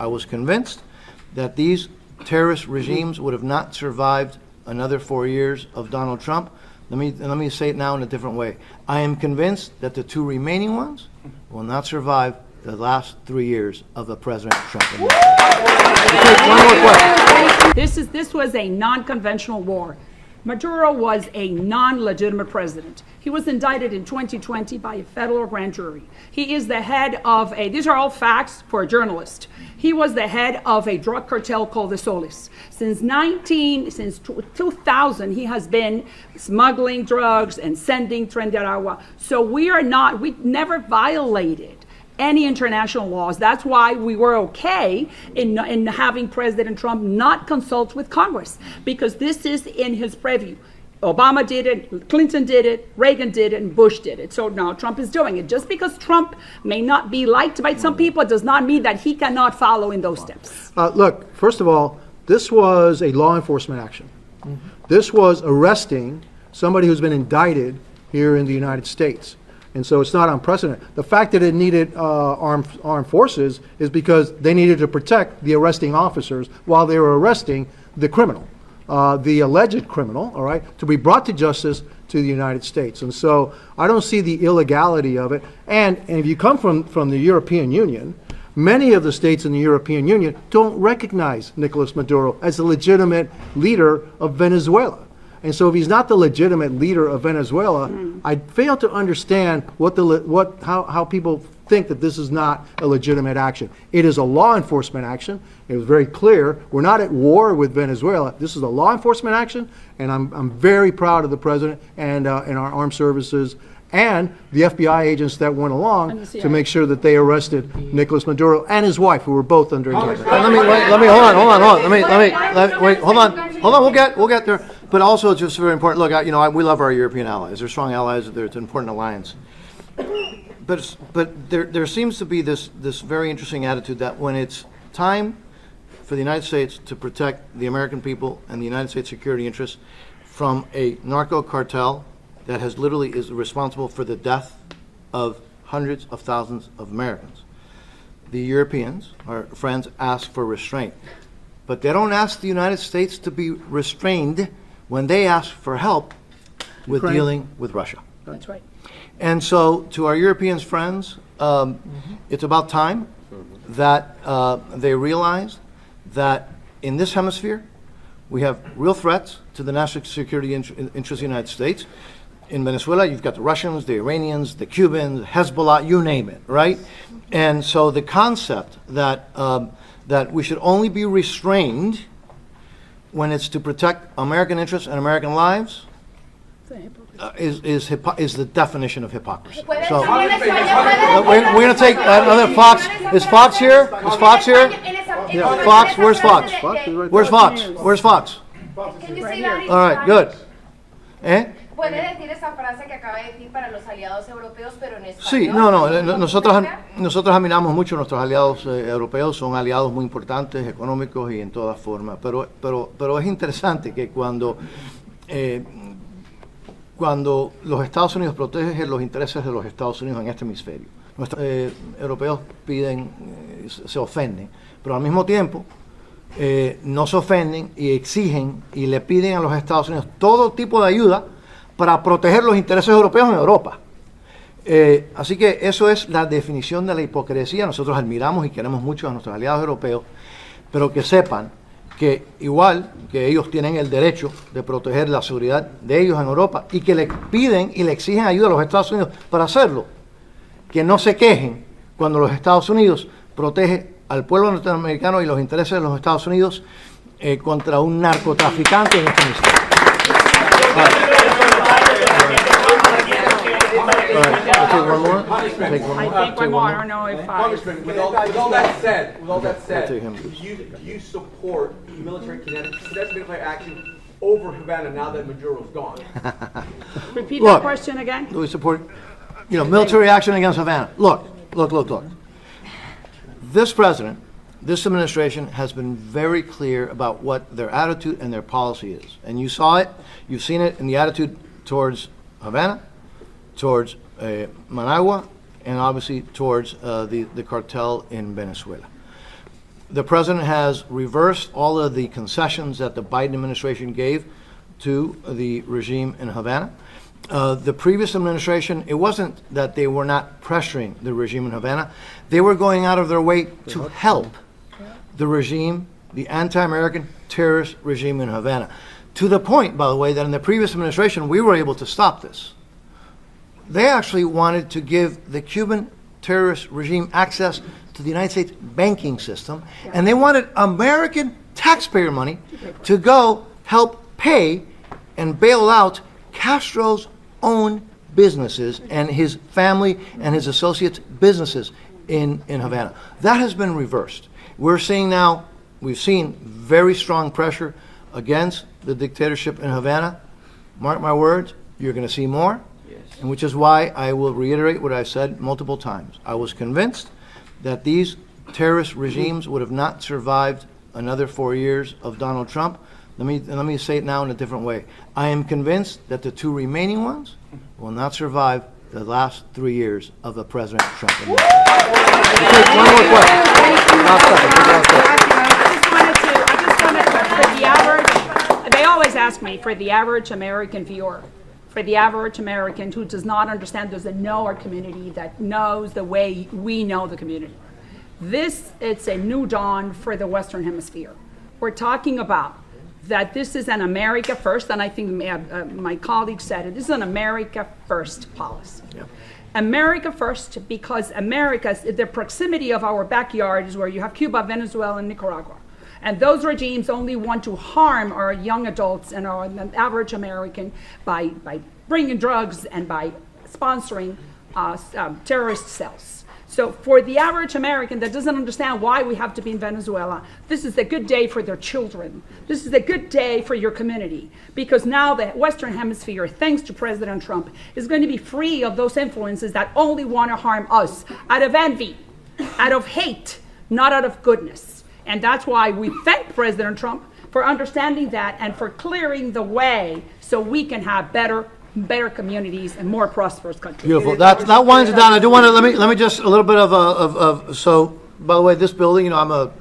I was convinced that these terrorist regimes would have not survived another 4 years of Donald Trump. Let me say it now in a different way. I am convinced that the two remaining ones will not survive the last 3 years of the President Trump. One more question. This was a non-conventional war. Maduro was a non-legitimate president. He was indicted in 2020 by a federal grand jury. He is the head of these are all facts for a journalist. He was the head of a drug cartel called the Solis. Since 2000, he has been smuggling drugs and sending Tren de Aragua. So we never violated any international laws. That's why we were okay in having President Trump not consult with Congress, because this is in his purview. Obama did it, Clinton did it, Reagan did it, and Bush did it. So now Trump is doing it. Just because Trump may not be liked by some people does not mean that he cannot follow in those steps. Look, first of all, this was a law enforcement action. This was arresting somebody who's been indicted here in the United States. And so it's not unprecedented. The fact that it needed armed forces is because they needed to protect the arresting officers while they were arresting the criminal, the alleged criminal, all right, to be brought to justice to the United States. And so I don't see the illegality of it. And if you come from the European Union, many of the states in the European Union don't recognize Nicolás Maduro as a legitimate leader of Venezuela. And so if he's not the legitimate leader of Venezuela, I fail to understand how people think that this is not a legitimate action. It is a law enforcement action. It was very clear. We're not at war with Venezuela. This is a law enforcement action, and I'm very proud of the president and our armed services and the FBI agents that went along to make sure that they arrested Nicolás Maduro and his wife, who were both under indictment. Let me hold on. We'll get there. But also, it's just very important. Look, we love our European allies. They're strong allies. It's an important alliance. But there seems to be this very interesting attitude that when it's time for the United States to protect the American people and the United States security interests from a narco cartel that is responsible for the death of hundreds of thousands of Americans, the Europeans, our friends, ask for restraint. But they don't ask the United States to be restrained when they ask for help with dealing with Russia. That's right. And so to our European friends, it's about time that they realize that in this hemisphere, we have real threats to the national security interests of the United States. In Venezuela, you've got the Russians, the Iranians, the Cubans, Hezbollah, you name it, right? And so the concept that we should only be restrained when it's to protect American interests and American lives is the definition of hypocrisy. So we're going to take another Fox. Is Fox here? Is Fox here? Yeah, Fox. Where's Fox? Where's Fox? Where's Fox? All right, good. ¿Puede decir esa frase que acaba de decir para los aliados europeos, pero en español? Sí, nosotros admiramos mucho a nuestros aliados europeos, son aliados muy importantes, económicos y en todas formas, pero es interesante que cuando los Estados Unidos protegen los intereses de los Estados Unidos en este hemisferio, nuestros europeos se ofenden, pero al mismo tiempo no se ofenden y exigen y le piden a los Estados Unidos todo tipo de ayuda para proteger los intereses europeos en Europa. Así que eso es la definición de la hipocresía. Nosotros admiramos y queremos mucho a nuestros aliados europeos, pero que sepan que igual que ellos tienen el derecho de proteger la seguridad de ellos en Europa y que le piden y le exigen ayuda a los Estados Unidos para hacerlo, que no se quejen cuando los Estados Unidos protege al pueblo norteamericano y los intereses de los Estados Unidos contra un narcotraficante en este hemisferio. Take one more. I don't know if Congressman, with all that said, do you support military kinetic action over Havana now that Maduro's gone? Repeat that question again. Do we support, military action against Havana? Look. This president, this administration has been very clear about what their attitude and their policy is. And you saw it, you've seen it in the attitude towards Havana, towards Managua, and obviously towards the cartel in Venezuela. the president has reversed all of the concessions that the Biden administration gave to the regime in Havana. The previous administration, it wasn't that they were not pressuring the regime in Havana. They were going out of their way to help the regime, the anti-American terrorist regime in Havana. To the point, by the way, that in the previous administration, we were able to stop this. They actually wanted to give the Cuban terrorist regime access to the United States banking system, and they wanted American taxpayer money to go help pay and bail out Castro's own businesses and his family and his associates' businesses in Havana. That has been reversed. We're seeing now, we've seen very strong pressure against the dictatorship in Havana. Mark my words, you're going to see more, and which is why I will reiterate what I said multiple times. I was convinced that these terrorist regimes would have not survived another 4 years of Donald Trump. Let me say it now in a different way. I am convinced that the two remaining ones will not survive the last 3 years of the President Trump administration. One more question. For the average, they always ask me, for the average American viewer, for the average American who does not understand, doesn't know our community, that knows the way we know the community. It's a new dawn for the Western Hemisphere. We're talking about that this is an America first, and I think my colleague said it, this is an America first policy. Yeah. America first, because the proximity of our backyard is where you have Cuba, Venezuela, and Nicaragua. And those regimes only want to harm our young adults and our average American by bringing drugs and by sponsoring terrorist cells. So for the average American that doesn't understand why we have to be in Venezuela, this is a good day for their children. This is a good day for your community, because now the Western Hemisphere, thanks to President Trump, is going to be free of those influences that only want to harm us out of envy, out of hate, not out of goodness. And that's why we thank President Trump for understanding that and for clearing the way so we can have better communities and more prosperous countries. Beautiful. That winds it down. I do want to let me just a little bit of so. By the way, this building, you know,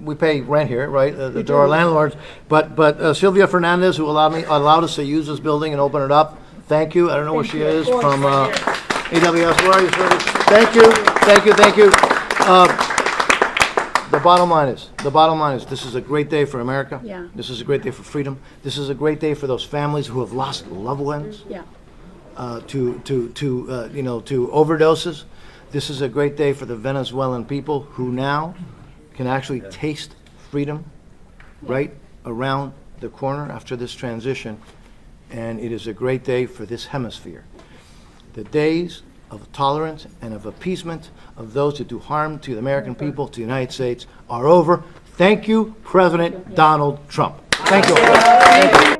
we pay rent here, right? There are landlords, but Sylvia Fernandez, who allowed us to use this building and open it up. Thank you. I don't know where she is from AWS. Where are you, sir? Thank you. The bottom line is, this is a great day for America. Yeah. This is a great day for freedom. This is a great day for those families who have lost loved ones. Yeah. To overdoses. This is a great day for the Venezuelan people who now can actually taste freedom right around the corner after this transition. And it is a great day for this hemisphere. The days of tolerance and of appeasement of those who do harm to the American people, to the United States, are over. Thank you, President Donald Trump. Thank you.